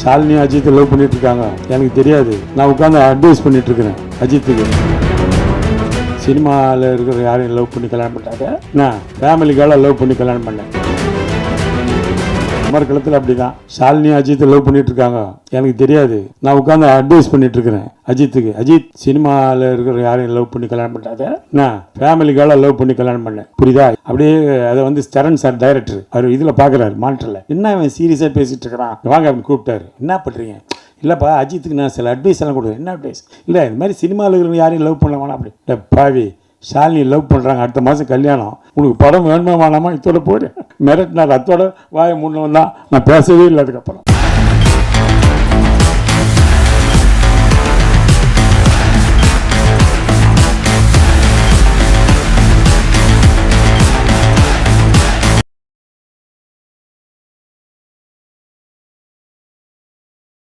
Shalini Ajith love பண்ணிட்டு இருக்காங்க, எனக்கு தெரியாது. நான் உட்காந்து அட்வைஸ் பண்ணிட்டு இருக்கிறேன் அஜித்துக்கு. சினிமாவில் இருக்கிற யாரையும் லவ் பண்ணி கல்யாணம் பண்ணாங்க, நான் ஃபேமிலிக்காக லவ் பண்ணி கல்யாணம் பண்ணேன். அமர்க்களத்தில் அப்படி தான் ஷாலினி அஜித் லவ் பண்ணிட்டு இருக்காங்க, எனக்கு தெரியாது. நான் உட்காந்து அட்வைஸ் பண்ணிட்டு இருக்கிறேன் அஜித்துக்கு. அஜித் சினிமாவில் இருக்கிற யாரையும் லவ் பண்ணி கல்யாணம் பண்ணாங்க, நான் ஃபேமிலிக்காக லவ் பண்ணி கல்யாணம் பண்ணேன். புரியுதா? அப்படியே அதை வந்து சரண் சார் டைரக்டர் அவர் இதில் பார்க்குறாரு மானிட்டரில். என்ன அவன் சீரியஸாக பேசிகிட்டு இருக்கிறான், வாங்க அப்படின்னு கூப்பிட்டாரு. என்ன பண்ணுறீங்க? இல்லைப்பா அஜித்துக்கு நான் சில அட்வைஸ் எல்லாம் கொடுக்குறேன். என்ன அட்வைஸ்? இல்லை இந்த மாதிரி சினிமாவில் இருக்கிற யாரையும் லவ் பண்ண வேணாம் அப்படி. இல்லை பாவி, ஷாலினி லவ் பண்ணுறாங்க, அடுத்த மாதம் கல்யாணம், உனக்கு படம் வேணுமா வேணாமா, இதோட போடு மிரட்டினார். அத்தோட வாயை முன்னவன் தான், நான் பேசவே இல்லை அதுக்கப்புறம்.